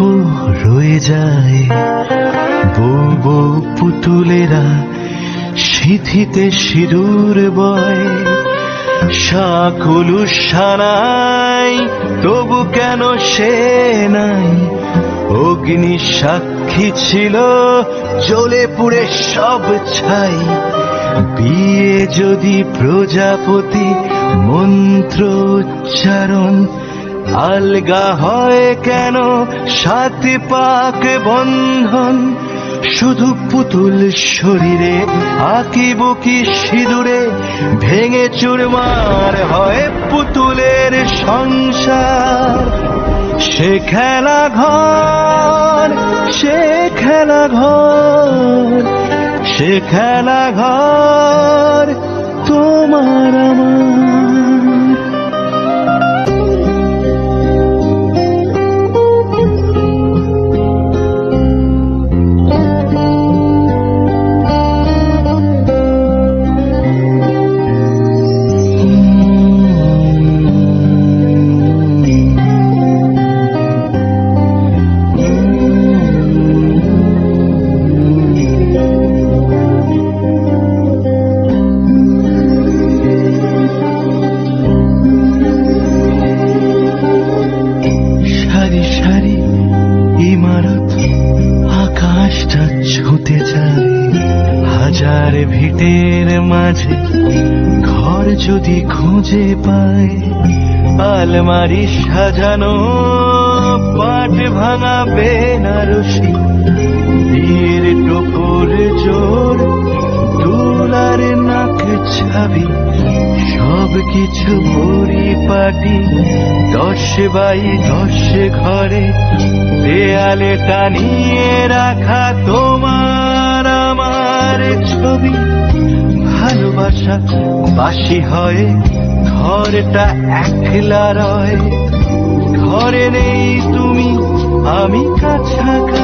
টুকরো রয়ে যায়। বউ বউ পুতুলেরা সিঁথিতে সিঁদুর বয়। শাকুলু সানাই তবু কেন সে নাই? অগ্নি সাক্ষী ছিল, জ্বলে পুড়ে সব ছাই। বিয়ে যদি প্রজাপতি মন্ত্র উচ্চারণ, আলগা হয় কেন সাত পাক বন্ধন? শুধু পুতুল শরীরে আঁকি বুকি সিঁদুরে, ভেঙে চুরমার হয় পুতুলের সংসার। সে খেলা ঘর, সে খেলা ঘর, সে খেলা ঘর তোমার আমার। ইমারত আকাশটা ছুঁতে যায়। হাজার ভিটের মাঝে ঘর যদি খুঁজে পায়, আলমারি সাজানো পাট ভাঙা বেনারসি, বিয়ের টোপর জোর দুলার নাক ছাবি, সব কিছু পরিপাটি 10 বাই 10 ঘরে দেয়ালে টানিয়ে রাখা তোমার আমার ছবি। ভালোবাসা বাসি হয়, ঘরটা একলা রয়। ঘরে নেই তুমি, আমি কাছাকাছি।